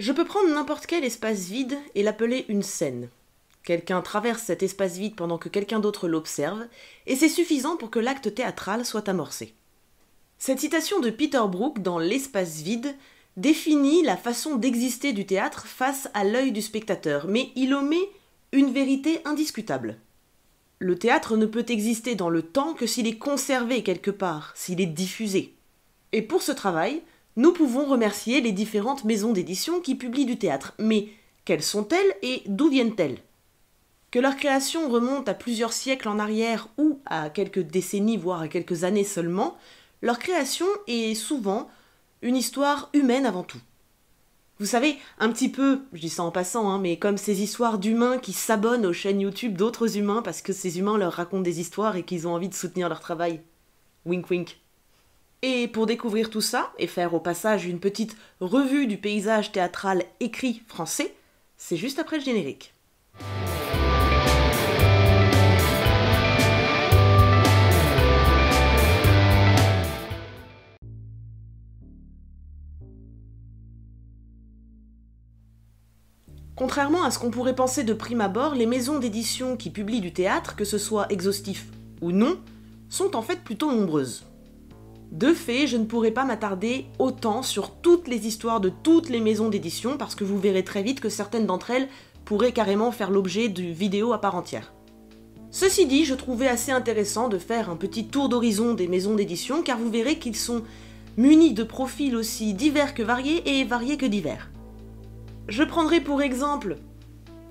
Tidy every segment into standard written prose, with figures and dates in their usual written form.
Je peux prendre n'importe quel espace vide et l'appeler une scène. Quelqu'un traverse cet espace vide pendant que quelqu'un d'autre l'observe, et c'est suffisant pour que l'acte théâtral soit amorcé. Cette citation de Peter Brook dans L'espace vide définit la façon d'exister du théâtre face à l'œil du spectateur, mais il omet une vérité indiscutable. Le théâtre ne peut exister dans le temps que s'il est conservé quelque part, s'il est diffusé. Et pour ce travail, nous pouvons remercier les différentes maisons d'édition qui publient du théâtre. Mais quelles sont-elles et d'où viennent-elles ? Que leur création remonte à plusieurs siècles en arrière ou à quelques décennies, voire à quelques années seulement, leur création est souvent une histoire humaine avant tout. Vous savez, un petit peu, je dis ça en passant, mais comme ces histoires d'humains qui s'abonnent aux chaînes YouTube d'autres humains parce que ces humains leur racontent des histoires et qu'ils ont envie de soutenir leur travail. Wink wink. Et pour découvrir tout ça, et faire au passage une petite revue du paysage théâtral écrit français, c'est juste après le générique. Contrairement à ce qu'on pourrait penser de prime abord, les maisons d'édition qui publient du théâtre, que ce soit exhaustif ou non, sont en fait plutôt nombreuses. De fait, je ne pourrai pas m'attarder autant sur toutes les histoires de toutes les maisons d'édition parce que vous verrez très vite que certaines d'entre elles pourraient carrément faire l'objet de vidéos à part entière. Ceci dit, je trouvais assez intéressant de faire un petit tour d'horizon des maisons d'édition car vous verrez qu'ils sont munis de profils aussi divers que variés et variés que divers. Je prendrai pour exemple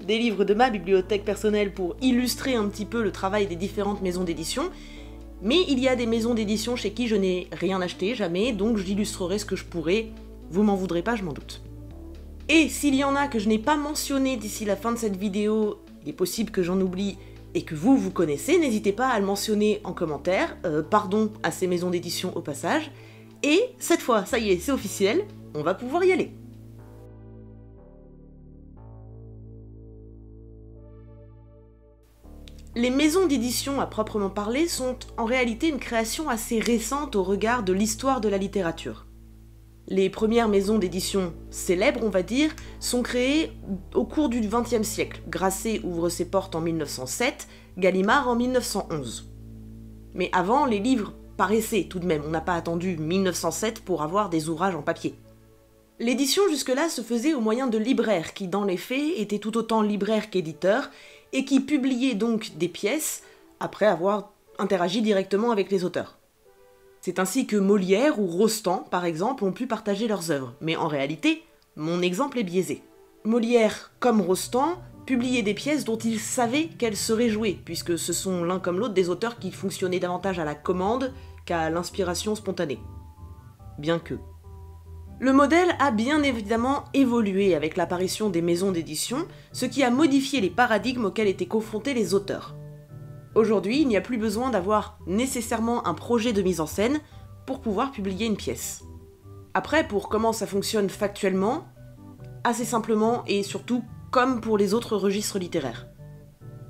des livres de ma bibliothèque personnelle pour illustrer un petit peu le travail des différentes maisons d'édition, mais il y a des maisons d'édition chez qui je n'ai rien acheté, jamais, donc j'illustrerai ce que je pourrai, vous m'en voudrez pas, je m'en doute. Et s'il y en a que je n'ai pas mentionné d'ici la fin de cette vidéo, il est possible que j'en oublie et que vous connaissez, n'hésitez pas à le mentionner en commentaire, pardon à ces maisons d'édition au passage, et cette fois, ça y est, c'est officiel, on va pouvoir y aller. Les maisons d'édition à proprement parler sont en réalité une création assez récente au regard de l'histoire de la littérature. Les premières maisons d'édition célèbres, on va dire, sont créées au cours du XXe siècle. Grasset ouvre ses portes en 1907, Gallimard en 1911. Mais avant, les livres paraissaient tout de même, on n'a pas attendu 1907 pour avoir des ouvrages en papier. L'édition jusque-là se faisait au moyen de libraires qui, dans les faits, étaient tout autant libraires qu'éditeurs, et qui publiaient donc des pièces après avoir interagi directement avec les auteurs. C'est ainsi que Molière ou Rostand, par exemple, ont pu partager leurs œuvres, mais en réalité, mon exemple est biaisé. Molière, comme Rostand, publiaient des pièces dont ils savaient qu'elles seraient jouées, puisque ce sont l'un comme l'autre des auteurs qui fonctionnaient davantage à la commande qu'à l'inspiration spontanée. Bien que. Le modèle a bien évidemment évolué avec l'apparition des maisons d'édition, ce qui a modifié les paradigmes auxquels étaient confrontés les auteurs. Aujourd'hui, il n'y a plus besoin d'avoir nécessairement un projet de mise en scène pour pouvoir publier une pièce. Après, pour comment ça fonctionne factuellement, assez simplement et surtout comme pour les autres registres littéraires.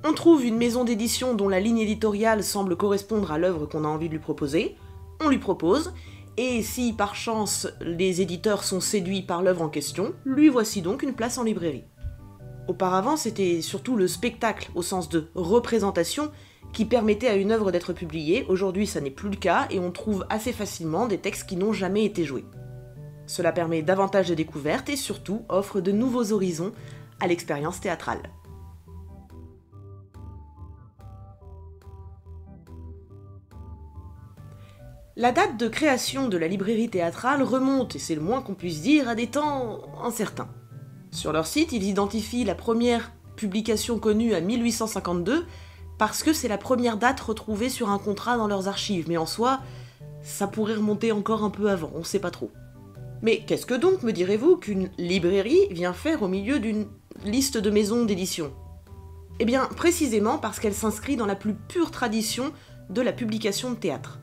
On trouve une maison d'édition dont la ligne éditoriale semble correspondre à l'œuvre qu'on a envie de lui proposer, on lui propose, et si par chance les éditeurs sont séduits par l'œuvre en question, lui voici donc une place en librairie. Auparavant, c'était surtout le spectacle, au sens de représentation, qui permettait à une œuvre d'être publiée. Aujourd'hui, ça n'est plus le cas, et on trouve assez facilement des textes qui n'ont jamais été joués. Cela permet davantage de découvertes et surtout offre de nouveaux horizons à l'expérience théâtrale. La date de création de la librairie théâtrale remonte, et c'est le moins qu'on puisse dire, à des temps incertains. Sur leur site, ils identifient la première publication connue à 1852, parce que c'est la première date retrouvée sur un contrat dans leurs archives, mais en soi, ça pourrait remonter encore un peu avant, on sait pas trop. Mais qu'est-ce que donc, me direz-vous, qu'une librairie vient faire au milieu d'une liste de maisons d'édition ? Eh bien, précisément parce qu'elle s'inscrit dans la plus pure tradition de la publication de théâtre.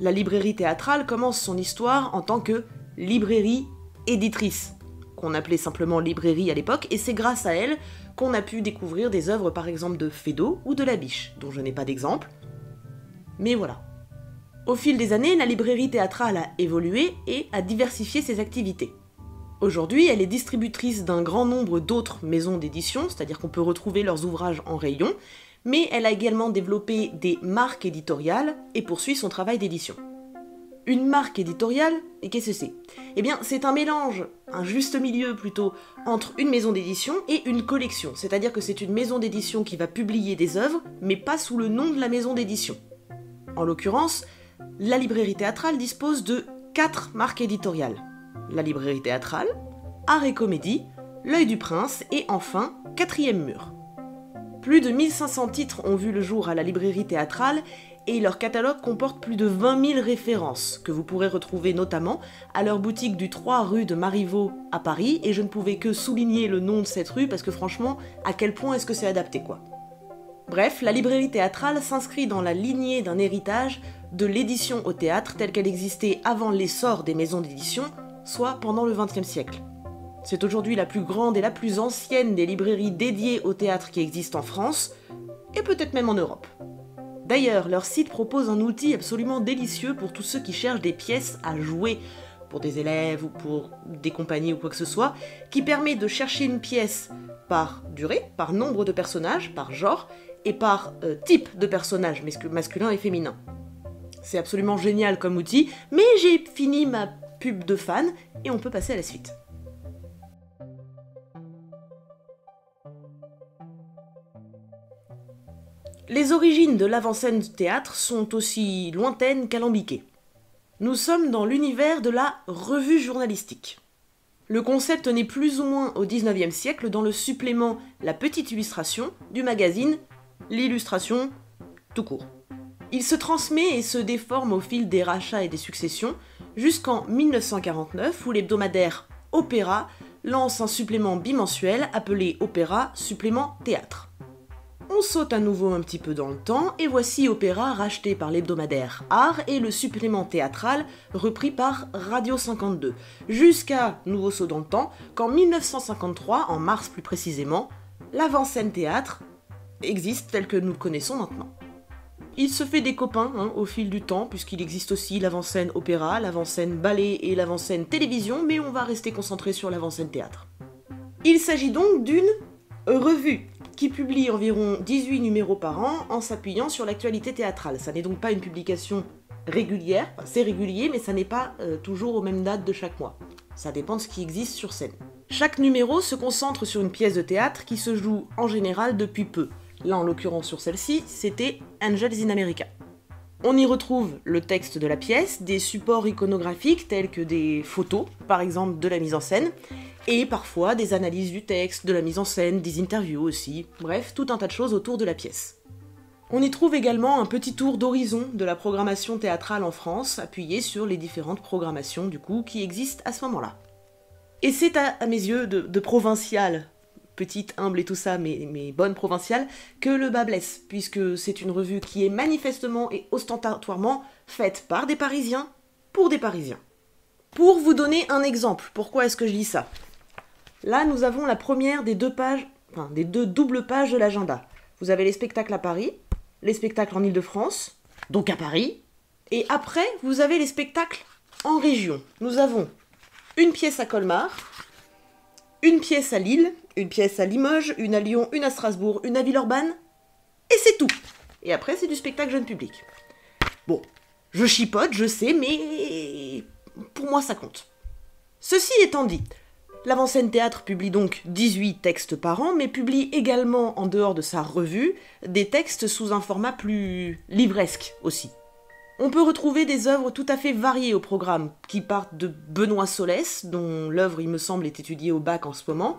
La librairie théâtrale commence son histoire en tant que librairie éditrice, qu'on appelait simplement librairie à l'époque, et c'est grâce à elle qu'on a pu découvrir des œuvres par exemple de Feydeau ou de Labiche, dont je n'ai pas d'exemple. Mais voilà. Au fil des années, la librairie théâtrale a évolué et a diversifié ses activités. Aujourd'hui, elle est distributrice d'un grand nombre d'autres maisons d'édition, c'est-à-dire qu'on peut retrouver leurs ouvrages en rayon, mais elle a également développé des marques éditoriales et poursuit son travail d'édition. Une marque éditoriale, et qu'est-ce que c'est? Eh bien, c'est un mélange, un juste milieu plutôt, entre une maison d'édition et une collection, c'est-à-dire que c'est une maison d'édition qui va publier des œuvres, mais pas sous le nom de la maison d'édition. En l'occurrence, la librairie théâtrale dispose de 4 marques éditoriales. La librairie théâtrale, Art et Comédie, L'Œil du Prince et enfin, Quatrième Mur. Plus de 1500 titres ont vu le jour à la librairie théâtrale et leur catalogue comporte plus de 20 000 références que vous pourrez retrouver notamment à leur boutique du 3 rue de Marivaux à Paris, et je ne pouvais que souligner le nom de cette rue parce que franchement, à quel point est-ce que c'est adapté quoi. Bref, la librairie théâtrale s'inscrit dans la lignée d'un héritage de l'édition au théâtre telle qu'elle existait avant l'essor des maisons d'édition, soit pendant le XXe siècle. C'est aujourd'hui la plus grande et la plus ancienne des librairies dédiées au théâtre qui existent en France, et peut-être même en Europe. D'ailleurs, leur site propose un outil absolument délicieux pour tous ceux qui cherchent des pièces à jouer, pour des élèves ou pour des compagnies ou quoi que ce soit, qui permet de chercher une pièce par durée, par nombre de personnages, par genre, et par type de personnage, masculin et féminin. C'est absolument génial comme outil, mais j'ai fini ma pub de fan et on peut passer à la suite. Les origines de l'avant-scène du théâtre sont aussi lointaines qu'alambiquées. Nous sommes dans l'univers de la revue journalistique. Le concept naît plus ou moins au XIXe siècle dans le supplément La Petite Illustration du magazine L'Illustration tout court. Il se transmet et se déforme au fil des rachats et des successions, jusqu'en 1949 où l'hebdomadaire Opéra lance un supplément bimensuel appelé Opéra Supplément Théâtre. On saute à nouveau un petit peu dans le temps, et voici Opéra racheté par l'hebdomadaire Art et le supplément théâtral repris par Radio 52, jusqu'à nouveau saut dans le temps, qu'en 1953, en mars plus précisément, l'avant-scène théâtre existe tel que nous le connaissons maintenant. Il se fait des copains au fil du temps, puisqu'il existe aussi l'avant-scène opéra, l'avant-scène ballet et l'avant-scène télévision, mais on va rester concentré sur l'avant-scène théâtre. Il s'agit donc d'une revue qui publie environ 18 numéros par an en s'appuyant sur l'actualité théâtrale. Ça n'est donc pas une publication régulière, enfin, c'est régulier, mais ça n'est pas toujours aux mêmes dates de chaque mois. Ça dépend de ce qui existe sur scène. Chaque numéro se concentre sur une pièce de théâtre qui se joue en général depuis peu. Là, en l'occurrence sur celle-ci, c'était Angels in America. On y retrouve le texte de la pièce, des supports iconographiques tels que des photos, par exemple de la mise en scène, et parfois des analyses du texte, de la mise en scène, des interviews aussi, bref, tout un tas de choses autour de la pièce. On y trouve également un petit tour d'horizon de la programmation théâtrale en France, appuyé sur les différentes programmations du coup qui existent à ce moment-là. Et c'est à mes yeux de provincial, petite, humble et tout ça, mais bonne provinciale, que le bas blesse, puisque c'est une revue qui est manifestement et ostentatoirement faite par des Parisiens, pour des Parisiens. Pour vous donner un exemple, pourquoi est-ce que je dis ça? Là, nous avons la première des deux doubles pages de l'agenda. Vous avez les spectacles à Paris, les spectacles en Île-de-France, donc à Paris, et après, vous avez les spectacles en région. Nous avons une pièce à Colmar, une pièce à Lille, une pièce à Limoges, une à Lyon, une à Strasbourg, une à Villeurbanne, et c'est tout. Et après, c'est du spectacle jeune public. Bon, je chipote, je sais, mais pour moi, ça compte. Ceci étant dit, l'avant-scène théâtre publie donc 18 textes par an, mais publie également, en dehors de sa revue, des textes sous un format plus livresque aussi. On peut retrouver des œuvres tout à fait variées au programme, qui partent de Benoît Solès, dont l'œuvre, il me semble, est étudiée au bac en ce moment,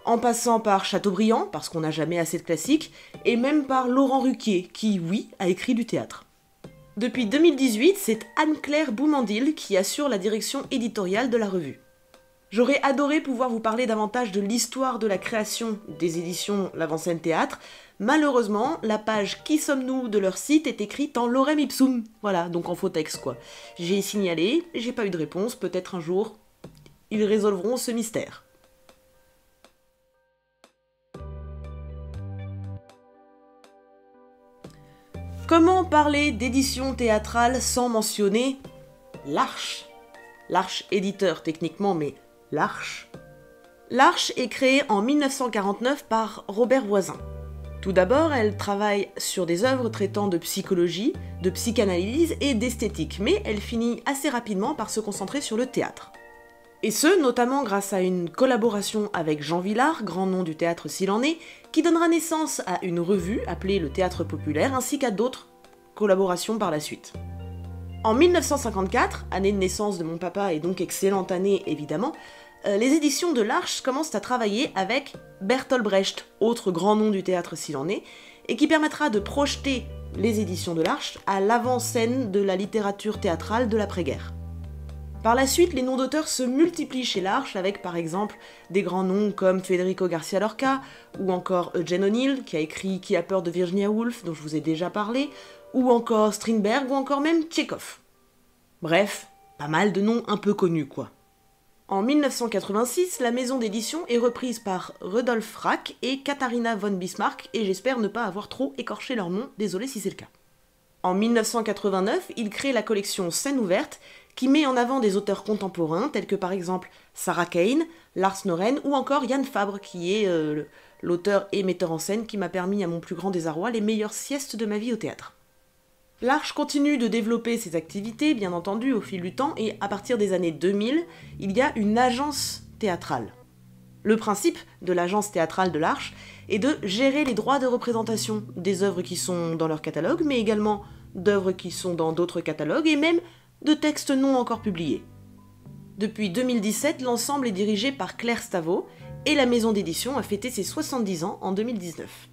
en passant par Chateaubriand, parce qu'on n'a jamais assez de classiques, et même par Laurent Ruquier, qui, oui, a écrit du théâtre. Depuis 2018, c'est Anne-Claire Boumandil qui assure la direction éditoriale de la revue. J'aurais adoré pouvoir vous parler davantage de l'histoire de la création des éditions L'Avant-Scène Théâtre. Malheureusement, la page « Qui sommes-nous » de leur site est écrite en lorem ipsum. Voilà, donc en faux texte quoi. J'ai signalé, j'ai pas eu de réponse, peut-être un jour, ils résolveront ce mystère. Comment parler d'édition théâtrale sans mentionner l'Arche? L'Arche éditeur techniquement, mais l'Arche. L'Arche est créée en 1949 par Robert Voisin. Tout d'abord, elle travaille sur des œuvres traitant de psychologie, de psychanalyse et d'esthétique, mais elle finit assez rapidement par se concentrer sur le théâtre. Et ce, notamment grâce à une collaboration avec Jean Vilar, grand nom du théâtre s'il en est, qui donnera naissance à une revue appelée le Théâtre Populaire, ainsi qu'à d'autres collaborations par la suite. En 1954, année de naissance de mon papa et donc excellente année évidemment, les éditions de l'Arche commencent à travailler avec Bertolt Brecht, autre grand nom du théâtre s'il en est, et qui permettra de projeter les éditions de l'Arche à l'avant-scène de la littérature théâtrale de l'après-guerre. Par la suite, les noms d'auteurs se multiplient chez l'Arche avec par exemple des grands noms comme Federico Garcia Lorca, ou encore Eugene O'Neill, qui a écrit Qui a peur de Virginia Woolf, dont je vous ai déjà parlé, ou encore Strindberg, ou encore même Tchekhov. Bref, pas mal de noms un peu connus quoi. En 1986, la maison d'édition est reprise par Rudolf Rack et Katharina von Bismarck, et j'espère ne pas avoir trop écorché leur nom, désolé si c'est le cas. En 1989, il crée la collection Scène ouverte, qui met en avant des auteurs contemporains, tels que par exemple Sarah Kane, Lars Noren, ou encore Yann Fabre, qui est l'auteur et metteur en scène qui m'a permis à mon plus grand désarroi les meilleures siestes de ma vie au théâtre. L'Arche continue de développer ses activités, bien entendu, au fil du temps, et à partir des années 2000, il y a une agence théâtrale. Le principe de l'agence théâtrale de l'Arche est de gérer les droits de représentation des œuvres qui sont dans leur catalogue, mais également d'œuvres qui sont dans d'autres catalogues, et même de textes non encore publiés. Depuis 2017, l'ensemble est dirigé par Claire Stavo, et la maison d'édition a fêté ses 70 ans en 2019.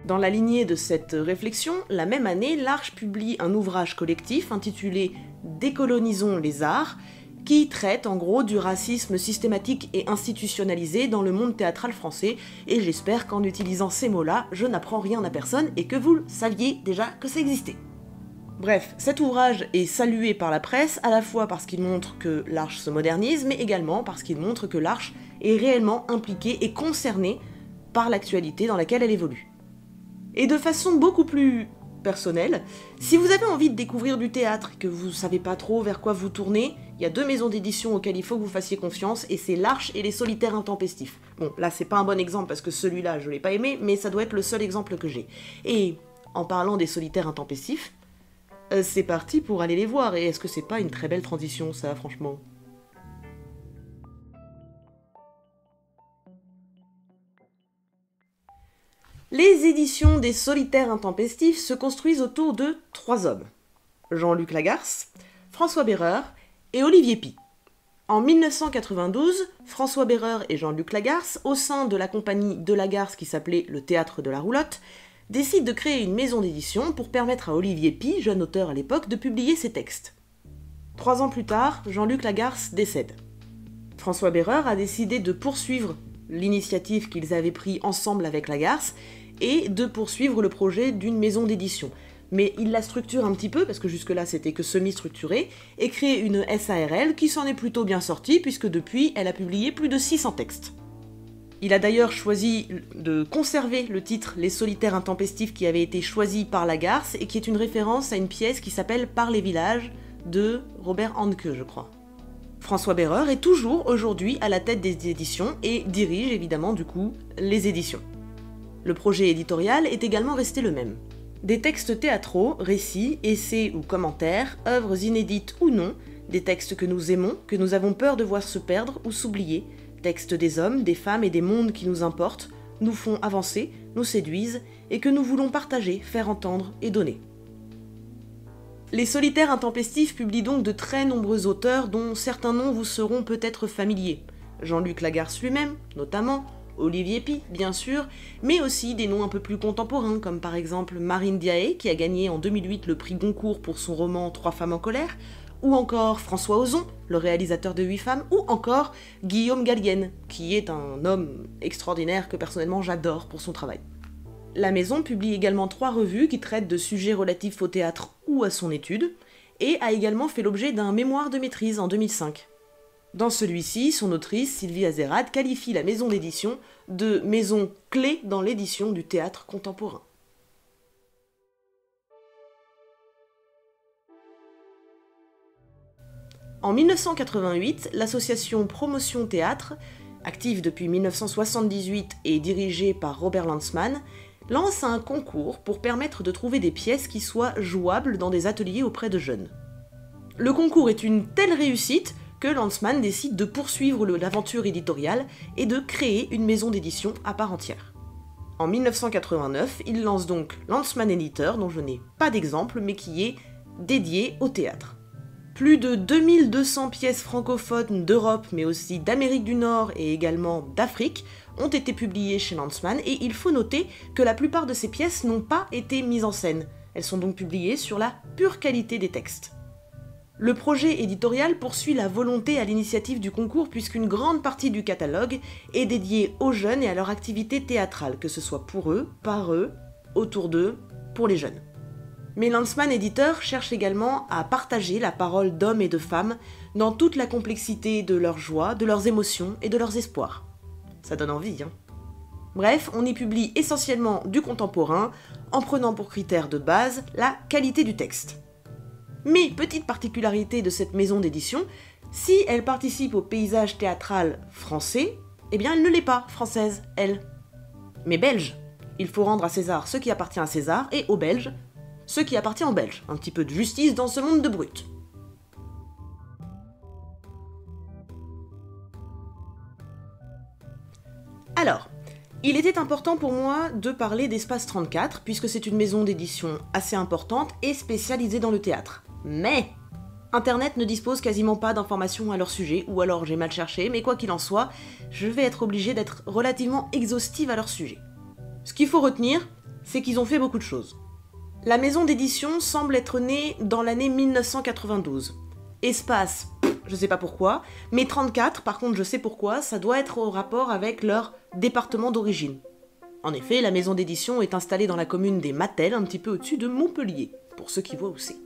Dans la lignée de cette réflexion, la même année, l'Arche publie un ouvrage collectif intitulé « Décolonisons les arts », qui traite en gros du racisme systématique et institutionnalisé dans le monde théâtral français, et j'espère qu'en utilisant ces mots-là, je n'apprends rien à personne et que vous saviez déjà que ça existait. Bref, cet ouvrage est salué par la presse, à la fois parce qu'il montre que l'Arche se modernise, mais également parce qu'il montre que l'Arche est réellement impliquée et concernée par l'actualité dans laquelle elle évolue. Et de façon beaucoup plus personnelle, si vous avez envie de découvrir du théâtre et que vous savez pas trop vers quoi vous tourner, il y a 2 maisons d'édition auxquelles il faut que vous fassiez confiance, et c'est l'Arche et les Solitaires Intempestifs. Bon, là c'est pas un bon exemple parce que celui-là je l'ai pas aimé, mais ça doit être le seul exemple que j'ai. Et en parlant des Solitaires Intempestifs, c'est parti pour aller les voir, et est-ce que c'est pas une très belle transition ça, franchement ? Les éditions des Solitaires Intempestifs se construisent autour de 3 hommes. Jean-Luc Lagarce, François Béreur et Olivier Py. En 1992, François Béreur et Jean-Luc Lagarce, au sein de la compagnie de Lagarce qui s'appelait le Théâtre de la Roulotte, décident de créer une maison d'édition pour permettre à Olivier Py, jeune auteur à l'époque, de publier ses textes. 3 ans plus tard, Jean-Luc Lagarce décède. François Béreur a décidé de poursuivre l'initiative qu'ils avaient prise ensemble avec Lagarce et de poursuivre le projet d'une maison d'édition. Mais il la structure un petit peu, parce que jusque-là c'était que semi-structuré, et crée une SARL qui s'en est plutôt bien sortie, puisque depuis elle a publié plus de 600 textes. Il a d'ailleurs choisi de conserver le titre Les Solitaires Intempestifs qui avait été choisi par Lagarce et qui est une référence à une pièce qui s'appelle Par les villages de Robert Handke, je crois. François Béreur est toujours aujourd'hui à la tête des éditions et dirige évidemment du coup les éditions. Le projet éditorial est également resté le même. Des textes théâtraux, récits, essais ou commentaires, œuvres inédites ou non, des textes que nous aimons, que nous avons peur de voir se perdre ou s'oublier, textes des hommes, des femmes et des mondes qui nous importent, nous font avancer, nous séduisent et que nous voulons partager, faire entendre et donner. Les Solitaires Intempestifs publient donc de très nombreux auteurs dont certains noms vous seront peut-être familiers. Jean-Luc Lagarce lui-même, notamment, Olivier Py, bien sûr, mais aussi des noms un peu plus contemporains, comme par exemple Marine Diaye, qui a gagné en 2008 le prix Goncourt pour son roman 3 femmes en colère, ou encore François Ozon, le réalisateur de 8 femmes, ou encore Guillaume Gallienne, qui est un homme extraordinaire que personnellement j'adore pour son travail. La maison publie également 3 revues qui traitent de sujets relatifs au théâtre ou à son étude, et a également fait l'objet d'un mémoire de maîtrise en 2005. Dans celui-ci, son autrice, Sylvie Azerrad, qualifie la maison d'édition de maison clé dans l'édition du théâtre contemporain. En 1988, l'association Promotion Théâtre, active depuis 1978 et dirigée par Robert Lanzmann, lance un concours pour permettre de trouver des pièces qui soient jouables dans des ateliers auprès de jeunes. Le concours est une telle réussite que Lanzmann décide de poursuivre l'aventure éditoriale et de créer une maison d'édition à part entière. En 1989, il lance donc Lanzmann Éditeur, dont je n'ai pas d'exemple, mais qui est dédié au théâtre. Plus de 2200 pièces francophones d'Europe, mais aussi d'Amérique du Nord et également d'Afrique, ont été publiées chez Lanzmann, et il faut noter que la plupart de ces pièces n'ont pas été mises en scène. Elles sont donc publiées sur la pure qualité des textes. Le projet éditorial poursuit la volonté à l'initiative du concours puisqu'une grande partie du catalogue est dédiée aux jeunes et à leur activité théâtrale, que ce soit pour eux, par eux, autour d'eux, pour les jeunes. Mais Lanzmann Éditeur cherche également à partager la parole d'hommes et de femmes dans toute la complexité de leurs joies, de leurs émotions et de leurs espoirs. Ça donne envie, hein. Bref, on y publie essentiellement du contemporain, en prenant pour critère de base la qualité du texte. Mais petite particularité de cette maison d'édition, si elle participe au paysage théâtral français, eh bien elle ne l'est pas française, elle. Mais belge. Il faut rendre à César ce qui appartient à César, et aux Belges ce qui appartient aux Belges. Un petit peu de justice dans ce monde de brutes. Alors, il était important pour moi de parler d'Espace 34, puisque c'est une maison d'édition assez importante et spécialisée dans le théâtre. Mais Internet ne dispose quasiment pas d'informations à leur sujet, ou alors j'ai mal cherché, mais quoi qu'il en soit, je vais être obligée d'être relativement exhaustive à leur sujet. Ce qu'il faut retenir, c'est qu'ils ont fait beaucoup de choses. La maison d'édition semble être née dans l'année 1992. Espace, je sais pas pourquoi, mais 34, par contre je sais pourquoi, ça doit être au rapport avec leur département d'origine. En effet, la maison d'édition est installée dans la commune des Mattels, un petit peu au-dessus de Montpellier, pour ceux qui voient où c'est.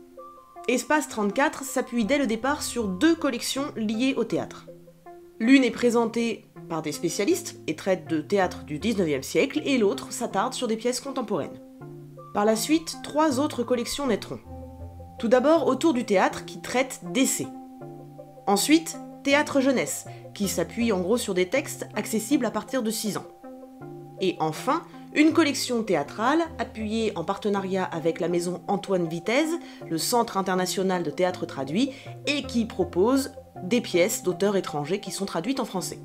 Espace 34 s'appuie dès le départ sur 2 collections liées au théâtre. L'une est présentée par des spécialistes et traite de théâtre du 19e siècle, et l'autre s'attarde sur des pièces contemporaines. Par la suite, 3 autres collections naîtront. Tout d'abord autour du théâtre qui traite d'essais. Ensuite, Théâtre Jeunesse, qui s'appuie en gros sur des textes accessibles à partir de 6 ans. Et enfin, une collection théâtrale appuyée en partenariat avec la maison Antoine Vitesse, le Centre international de théâtre traduit, et qui propose des pièces d'auteurs étrangers qui sont traduites en français.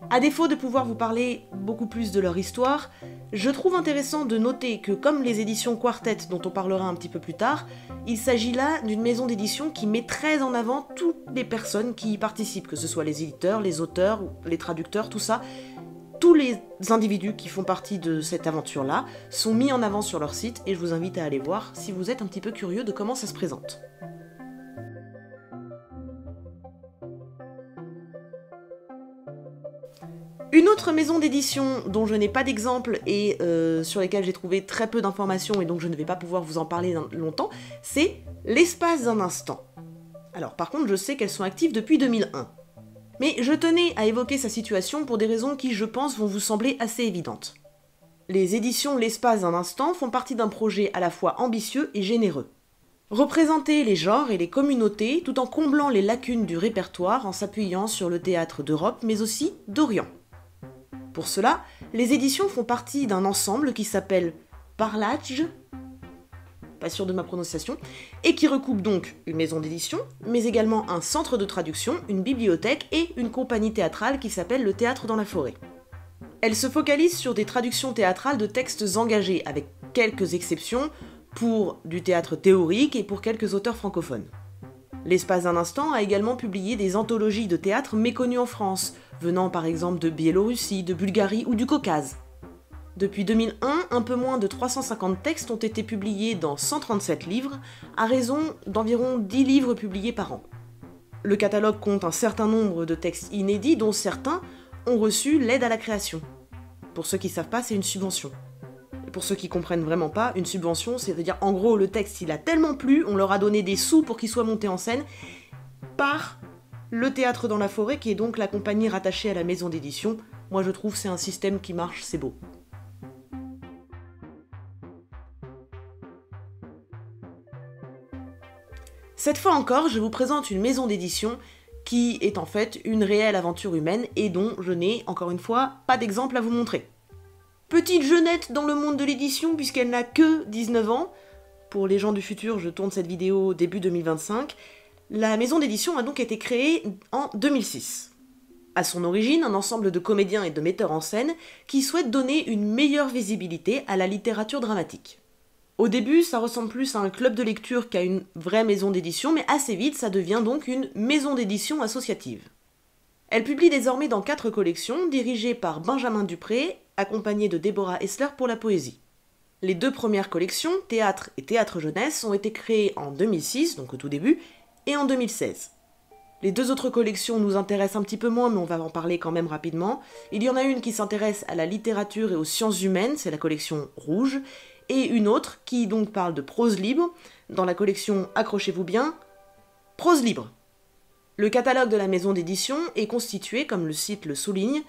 À défaut de pouvoir vous parler beaucoup plus de leur histoire, je trouve intéressant de noter que, comme les éditions Quartet dont on parlera un petit peu plus tard, il s'agit là d'une maison d'édition qui met très en avant toutes les personnes qui y participent, que ce soit les éditeurs, les auteurs, les traducteurs, tout ça. Tous les individus qui font partie de cette aventure-là sont mis en avant sur leur site et je vous invite à aller voir si vous êtes un petit peu curieux de comment ça se présente. Une autre maison d'édition dont je n'ai pas d'exemple et sur lesquelles j'ai trouvé très peu d'informations et donc je ne vais pas pouvoir vous en parler longtemps, c'est L'Espace d'un instant. Alors par contre, je sais qu'elles sont actives depuis 2001. Mais je tenais à évoquer sa situation pour des raisons qui, je pense, vont vous sembler assez évidentes. Les éditions L'Espace d'un instant font partie d'un projet à la fois ambitieux et généreux. Représenter les genres et les communautés tout en comblant les lacunes du répertoire en s'appuyant sur le théâtre d'Europe mais aussi d'Orient. Pour cela, les éditions font partie d'un ensemble qui s'appelle Parlage, pas sûr de ma prononciation, et qui recoupe donc une maison d'édition, mais également un centre de traduction, une bibliothèque et une compagnie théâtrale qui s'appelle le Théâtre dans la forêt. Elle se focalise sur des traductions théâtrales de textes engagés, avec quelques exceptions pour du théâtre théorique et pour quelques auteurs francophones. L'Espace d'un instant a également publié des anthologies de théâtre méconnues en France, venant par exemple de Biélorussie, de Bulgarie ou du Caucase. Depuis 2001, un peu moins de 350 textes ont été publiés dans 137 livres, à raison d'environ 10 livres publiés par an. Le catalogue compte un certain nombre de textes inédits, dont certains ont reçu l'aide à la création. Pour ceux qui ne savent pas, c'est une subvention. Et pour ceux qui comprennent vraiment pas, une subvention, c'est-à-dire en gros le texte il a tellement plu, on leur a donné des sous pour qu'il soit monté en scène par le Théâtre dans la forêt, qui est donc la compagnie rattachée à la maison d'édition. Moi je trouve que c'est un système qui marche, c'est beau. Cette fois encore, je vous présente une maison d'édition qui est en fait une réelle aventure humaine et dont je n'ai, encore une fois, pas d'exemple à vous montrer. Petite jeunette dans le monde de l'édition puisqu'elle n'a que 19 ans. Pour les gens du futur, je tourne cette vidéo début 2025. La maison d'édition a donc été créée en 2006. À son origine, un ensemble de comédiens et de metteurs en scène qui souhaitent donner une meilleure visibilité à la littérature dramatique. Au début, ça ressemble plus à un club de lecture qu'à une vraie maison d'édition, mais assez vite, ça devient donc une maison d'édition associative. Elle publie désormais dans 4 collections, dirigées par Benjamin Dupré, accompagné de Déborah Essler pour la poésie. Les 2 premières collections, Théâtre et Théâtre Jeunesse, ont été créées en 2006, donc au tout début, et en 2016. Les 2 autres collections nous intéressent un petit peu moins, mais on va en parler quand même rapidement. Il y en a une qui s'intéresse à la littérature et aux sciences humaines, c'est la collection Rouge, et une autre qui donc parle de prose libre, dans la collection, accrochez-vous bien, Prose libre. Le catalogue de la maison d'édition est constitué, comme le site le souligne,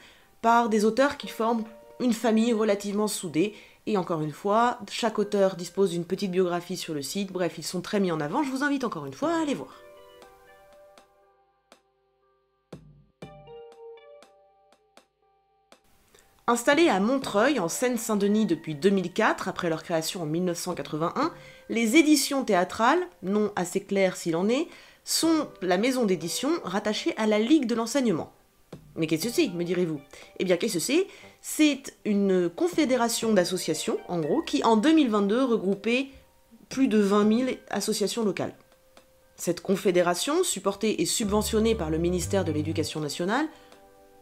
par des auteurs qui forment une famille relativement soudée, et encore une fois, chaque auteur dispose d'une petite biographie sur le site, bref, ils sont très mis en avant, je vous invite encore une fois à aller voir. Installés à Montreuil, en Seine-Saint-Denis depuis 2004, après leur création en 1981, les éditions théâtrales, nom assez clair s'il en est, sont la maison d'édition rattachée à la Ligue de l'enseignement. Mais qu'est-ce que c'est, me direz-vous? Eh bien, qu'est-ce que c'est? C'est une confédération d'associations, en gros, qui en 2022 regroupait plus de 20 000 associations locales. Cette confédération, supportée et subventionnée par le ministère de l'Éducation nationale,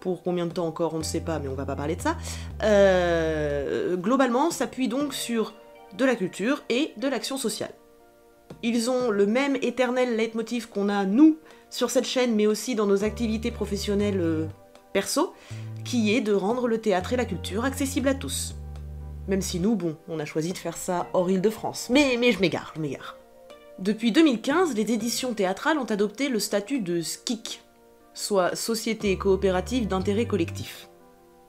pour combien de temps encore, on ne sait pas, mais on va pas parler de ça, globalement s'appuie donc sur de la culture et de l'action sociale. Ils ont le même éternel leitmotiv qu'on a, nous, sur cette chaîne, mais aussi dans nos activités professionnelles perso, qui est de rendre le théâtre et la culture accessibles à tous. Même si nous, bon, on a choisi de faire ça hors Île-de-France. Mais je m'égare. Depuis 2015, les éditions théâtrales ont adopté le statut de SCIC, soit Société coopérative d'intérêt collectif.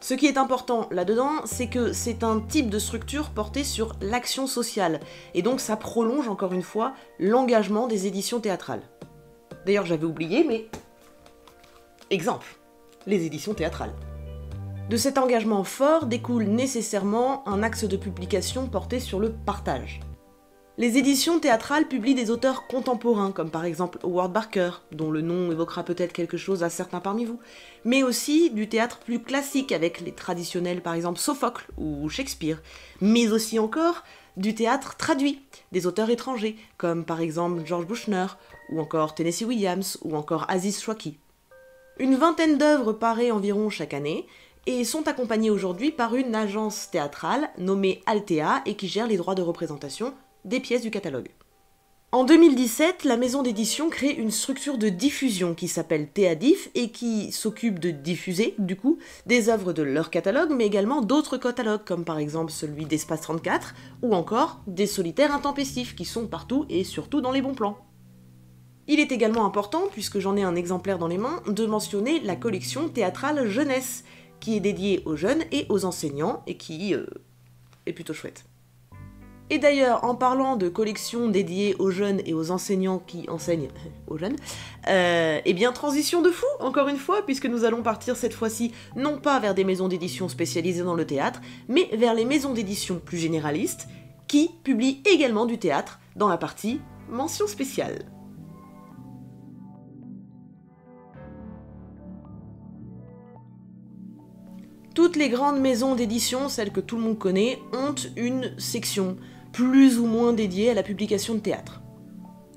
Ce qui est important là-dedans, c'est que c'est un type de structure portée sur l'action sociale, et donc ça prolonge encore une fois l'engagement des éditions théâtrales. D'ailleurs j'avais oublié, mais... Exemple, les éditions théâtrales. De cet engagement fort découle nécessairement un axe de publication porté sur le partage. Les éditions théâtrales publient des auteurs contemporains, comme par exemple Howard Barker, dont le nom évoquera peut-être quelque chose à certains parmi vous, mais aussi du théâtre plus classique avec les traditionnels par exemple Sophocle ou Shakespeare, mais aussi encore du théâtre traduit, des auteurs étrangers, comme par exemple George Büchner, ou encore Tennessee Williams, ou encore Aziz Chouaki. Une vingtaine d'œuvres paraît environ chaque année, et sont accompagnées aujourd'hui par une agence théâtrale nommée Altea et qui gère les droits de représentation des pièces du catalogue. En 2017, la maison d'édition crée une structure de diffusion qui s'appelle Théadif et qui s'occupe de diffuser, du coup, des œuvres de leur catalogue, mais également d'autres catalogues, comme par exemple celui d'Espace 34, ou encore des solitaires intempestifs qui sont partout et surtout dans les bons plans. Il est également important, puisque j'en ai un exemplaire dans les mains, de mentionner la collection théâtrale Jeunesse, qui est dédiée aux jeunes et aux enseignants, et qui est plutôt chouette. Et d'ailleurs, en parlant de collections dédiées aux jeunes et aux enseignants qui enseignent aux jeunes, eh bien transition de fou, encore une fois, puisque nous allons partir cette fois-ci non pas vers des maisons d'édition spécialisées dans le théâtre, mais vers les maisons d'édition plus généralistes, qui publient également du théâtre dans la partie mention spéciale. Toutes les grandes maisons d'édition, celles que tout le monde connaît, ont une section plus ou moins dédiée à la publication de théâtre.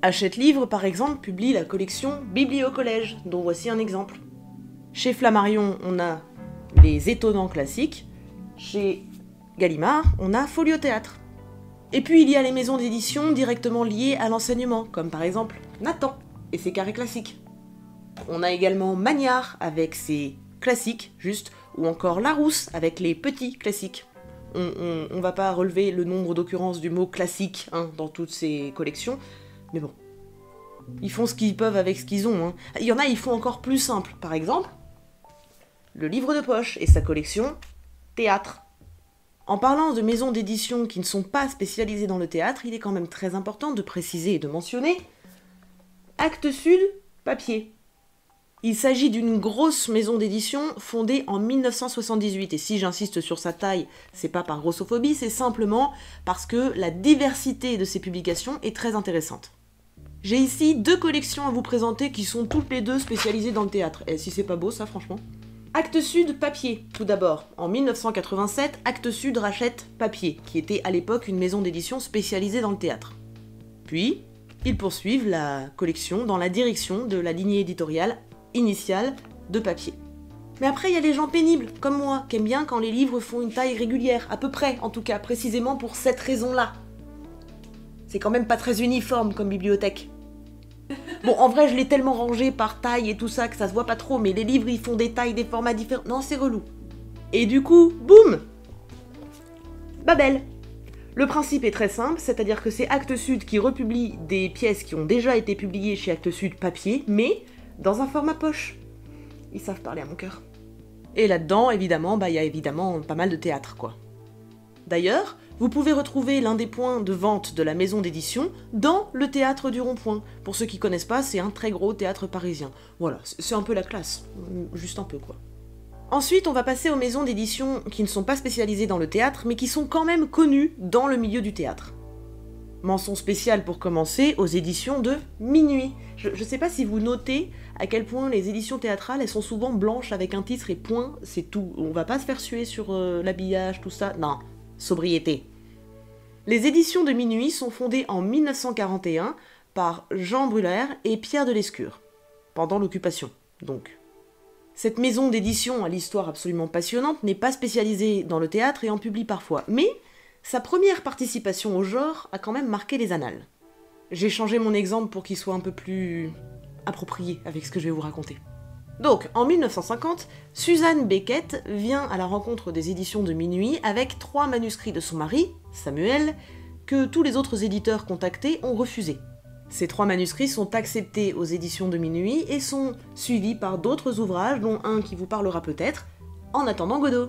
Hachette Livre, par exemple, publie la collection Biblio-Collège, dont voici un exemple. Chez Flammarion, on a les étonnants classiques. Chez Gallimard, on a Folio Théâtre. Et puis il y a les maisons d'édition directement liées à l'enseignement, comme par exemple Nathan et ses carrés classiques. On a également Magnard avec ses classiques, juste, ou encore Larousse avec les petits classiques. On va pas relever le nombre d'occurrences du mot classique dans toutes ces collections, mais bon. Ils font ce qu'ils peuvent avec ce qu'ils ont. Il y en a, ils font encore plus simple. Par exemple, le livre de poche et sa collection Théâtre. En parlant de maisons d'édition qui ne sont pas spécialisées dans le théâtre, il est quand même très important de préciser et de mentionner Actes Sud, papier. Il s'agit d'une grosse maison d'édition fondée en 1978, et si j'insiste sur sa taille, c'est pas par grossophobie, c'est simplement parce que la diversité de ses publications est très intéressante. J'ai ici 2 collections à vous présenter qui sont toutes les 2 spécialisées dans le théâtre, et si c'est pas beau ça franchement. Actes Sud, papier, tout d'abord. En 1987, Actes Sud rachète Papier, qui était à l'époque une maison d'édition spécialisée dans le théâtre. Puis, ils poursuivent la collection dans la direction de la lignée éditoriale initiale de Papier. Mais après, il y a les gens pénibles, comme moi, qui aiment bien quand les livres font une taille régulière, à peu près, en tout cas, précisément pour cette raison-là. C'est quand même pas très uniforme comme bibliothèque. Bon, en vrai, je l'ai tellement rangé par taille et tout ça que ça se voit pas trop, mais les livres, ils font des tailles, des formats différents. Non, c'est relou. Et du coup, boum! Babel. Le principe est très simple, c'est-à-dire que c'est Actes Sud qui republie des pièces qui ont déjà été publiées chez Actes Sud papier, mais dans un format poche. Ils savent parler à mon cœur. Et là-dedans, évidemment, il y a évidemment pas mal de théâtre, quoi. D'ailleurs, vous pouvez retrouver l'un des points de vente de la maison d'édition dans le théâtre du Rond-Point. Pour ceux qui connaissent pas, c'est un très gros théâtre parisien. Voilà, c'est un peu la classe. Juste un peu, quoi. Ensuite, on va passer aux maisons d'édition qui ne sont pas spécialisées dans le théâtre, mais qui sont quand même connues dans le milieu du théâtre. Mention spéciale pour commencer aux éditions de Minuit. Je sais pas si vous notez à quel point les éditions théâtrales, elles sont souvent blanches avec un titre et point, c'est tout. On va pas se faire suer sur l'habillage, tout ça. Non, sobriété. Les éditions de Minuit sont fondées en 1941 par Jean Brulaire et Pierre de Lescure, pendant l'occupation, donc. Cette maison d'édition à l'histoire absolument passionnante n'est pas spécialisée dans le théâtre et en publie parfois, mais sa première participation au genre a quand même marqué les annales. J'ai changé mon exemple pour qu'il soit un peu plus approprié avec ce que je vais vous raconter. Donc, en 1950, Suzanne Beckett vient à la rencontre des éditions de Minuit avec 3 manuscrits de son mari, Samuel, que tous les autres éditeurs contactés ont refusés. Ces 3 manuscrits sont acceptés aux éditions de Minuit et sont suivis par d'autres ouvrages, dont un qui vous parlera peut-être, En attendant Godot.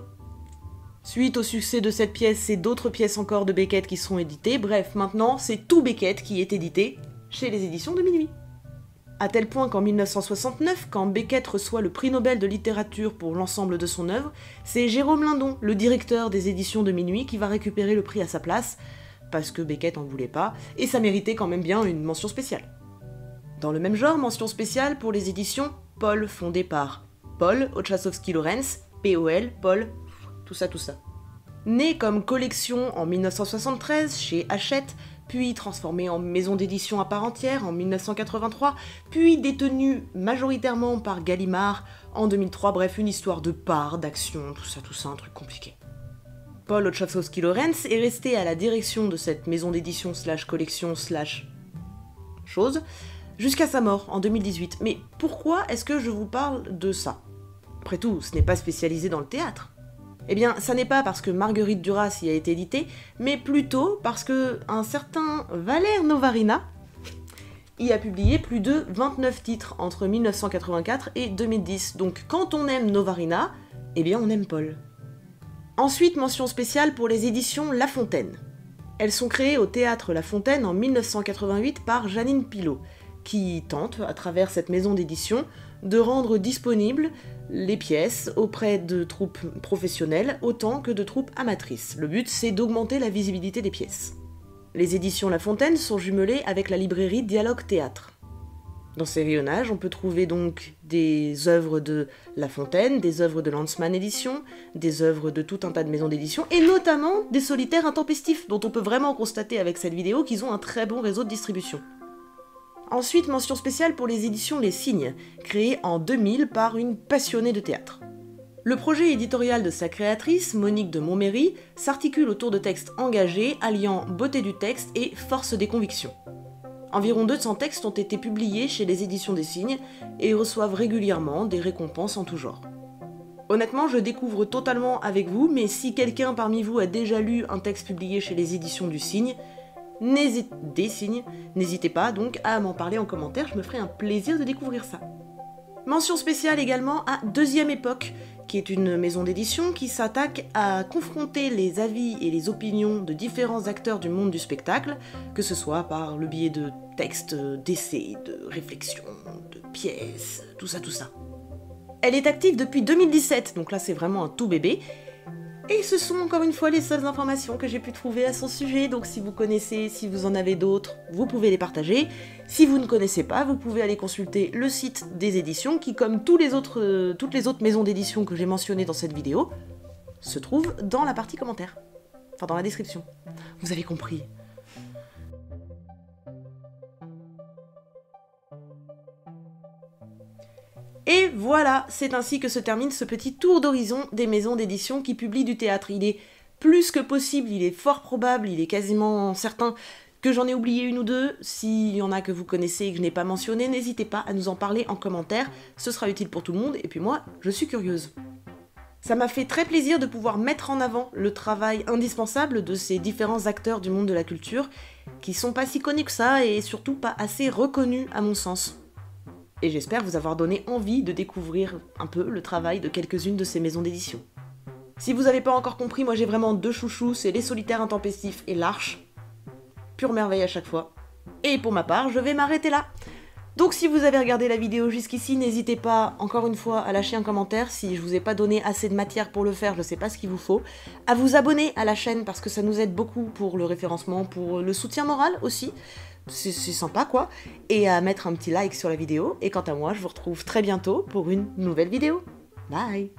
Suite au succès de cette pièce, c'est d'autres pièces encore de Beckett qui seront éditées, bref, maintenant c'est tout Beckett qui est édité chez les éditions de Minuit. À tel point qu'en 1969, quand Beckett reçoit le prix Nobel de littérature pour l'ensemble de son œuvre, c'est Jérôme Lindon, le directeur des éditions de Minuit, qui va récupérer le prix à sa place, parce que Beckett en voulait pas, et ça méritait quand même bien une mention spéciale. Dans le même genre, mention spéciale pour les éditions Paul, fondées par Paul Oczasowski-Lawrence, POL, Paul, tout ça. Né comme collection en 1973 chez Hachette, puis transformé en maison d'édition à part entière en 1983, puis détenu majoritairement par Gallimard en 2003, bref, une histoire de part, d'action, tout ça, un truc compliqué. Paul Oczasowski-Lawrence est resté à la direction de cette maison d'édition / collection / chose jusqu'à sa mort en 2018. Mais pourquoi est-ce que je vous parle de ça? Après tout, ce n'est pas spécialisé dans le théâtre. Eh bien, ça n'est pas parce que Marguerite Duras y a été éditée, mais plutôt parce que un certain Valère Novarina y a publié plus de 29 titres entre 1984 et 2010. Donc quand on aime Novarina, eh bien on aime Paul. Ensuite, mention spéciale pour les éditions La Fontaine. Elles sont créées au théâtre La Fontaine en 1988 par Janine Pilot, qui tente, à travers cette maison d'édition, de rendre disponibles les pièces auprès de troupes professionnelles autant que de troupes amatrices. Le but, c'est d'augmenter la visibilité des pièces. Les éditions La Fontaine sont jumelées avec la librairie Dialogue Théâtre. Dans ces rayonnages, on peut trouver donc des œuvres de La Fontaine, des œuvres de Lanzmann Édition, des œuvres de tout un tas de maisons d'édition, et notamment des solitaires intempestifs, dont on peut vraiment constater avec cette vidéo qu'ils ont un très bon réseau de distribution. Ensuite, mention spéciale pour les éditions Les Cygnes, créées en 2000 par une passionnée de théâtre. Le projet éditorial de sa créatrice, Monique de Montméry, s'articule autour de textes engagés, alliant beauté du texte et force des convictions. Environ 200 textes ont été publiés chez les éditions des Cygnes et reçoivent régulièrement des récompenses en tout genre. Honnêtement, je découvre totalement avec vous, mais si quelqu'un parmi vous a déjà lu un texte publié chez les éditions du Cygne, n'hésitez pas donc à m'en parler en commentaire, je me ferai un plaisir de découvrir ça. Mention spéciale également à Deuxième Époque, qui est une maison d'édition qui s'attaque à confronter les avis et les opinions de différents acteurs du monde du spectacle, que ce soit par le biais de textes, d'essais, de réflexions, de pièces, tout ça. Elle est active depuis 2017, donc là c'est vraiment un tout bébé, et ce sont encore une fois les seules informations que j'ai pu trouver à son sujet, donc si vous connaissez, si vous en avez d'autres, vous pouvez les partager. Si vous ne connaissez pas, vous pouvez aller consulter le site des éditions qui, comme toutes les autres maisons d'édition que j'ai mentionnées dans cette vidéo, se trouve dans la partie commentaires. Enfin, dans la description. Vous avez compris. Et voilà, c'est ainsi que se termine ce petit tour d'horizon des maisons d'édition qui publient du théâtre. Il est plus que possible, il est fort probable, il est quasiment certain que j'en ai oublié une ou deux. S'il y en a que vous connaissez et que je n'ai pas mentionné, n'hésitez pas à nous en parler en commentaire, ce sera utile pour tout le monde, et puis moi, je suis curieuse. Ça m'a fait très plaisir de pouvoir mettre en avant le travail indispensable de ces différents acteurs du monde de la culture, qui sont pas si connus que ça, et surtout pas assez reconnus à mon sens. Et j'espère vous avoir donné envie de découvrir un peu le travail de quelques-unes de ces maisons d'édition. Si vous n'avez pas encore compris, moi j'ai vraiment deux chouchous, c'est Les Solitaires Intempestifs et L'Arche. Pure merveille à chaque fois. Et pour ma part, je vais m'arrêter là. Donc si vous avez regardé la vidéo jusqu'ici, n'hésitez pas, encore une fois, à lâcher un commentaire. Si je vous ai pas donné assez de matière pour le faire, je sais pas ce qu'il vous faut. À vous abonner à la chaîne parce que ça nous aide beaucoup pour le référencement, pour le soutien moral aussi. C'est sympa quoi. Et à mettre un petit like sur la vidéo. Et quant à moi, je vous retrouve très bientôt pour une nouvelle vidéo. Bye!